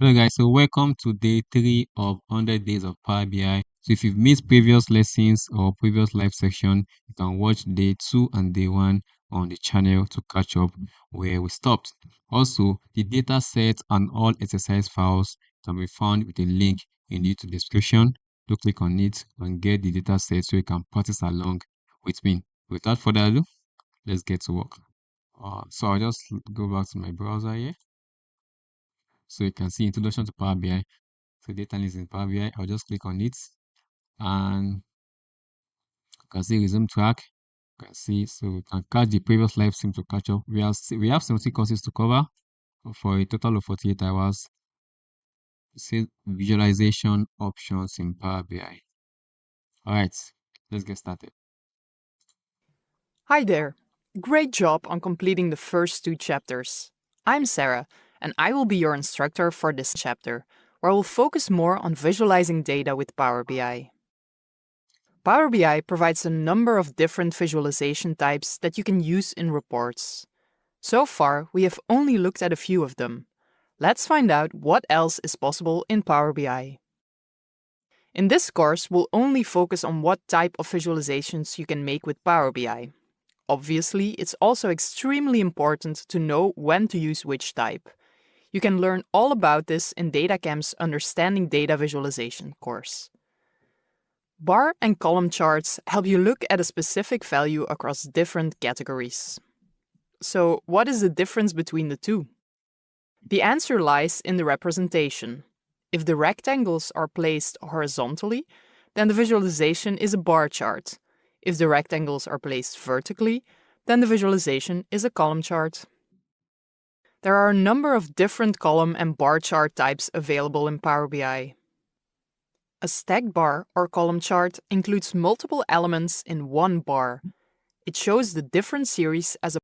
Hello guys, so welcome to day 3 of 100 days of Power BI. So if you've missed previous lessons or previous live section, you can watch day 2 and day 1 on the channel to catch up where we stopped. Also, the data set and all exercise files can be found with a link in the description. Do click on it and get the data set so you can practice along with me. Without further ado, let's get to work. So I'll just go back to my browser here. So you can see introduction to Power BI. So data analysis in Power BI. I'll just click on it and you can see resume track. You can see, so we can catch the previous live stream to catch up. We have 70 courses to cover for a total of 48 hours. It says visualization options in Power BI. All right, let's get started. Hi there. Great job on completing the first 2 chapters. I'm Sarah, and I will be your instructor for this chapter, where we'll focus more on visualizing data with Power BI. Power BI provides a number of different visualization types that you can use in reports. So far, we have only looked at a few of them. Let's find out what else is possible in Power BI. In this course, we'll only focus on what type of visualizations you can make with Power BI. Obviously, it's also extremely important to know when to use which type. You can learn all about this in DataCamp's Understanding Data Visualization course. Bar and column charts help you look at a specific value across different categories. So, what is the difference between the two? The answer lies in the representation. If the rectangles are placed horizontally, then the visualization is a bar chart. If the rectangles are placed vertically, then the visualization is a column chart. There are a number of different column and bar chart types available in Power BI. A stacked bar or column chart includes multiple elements in one bar. It shows the different series as a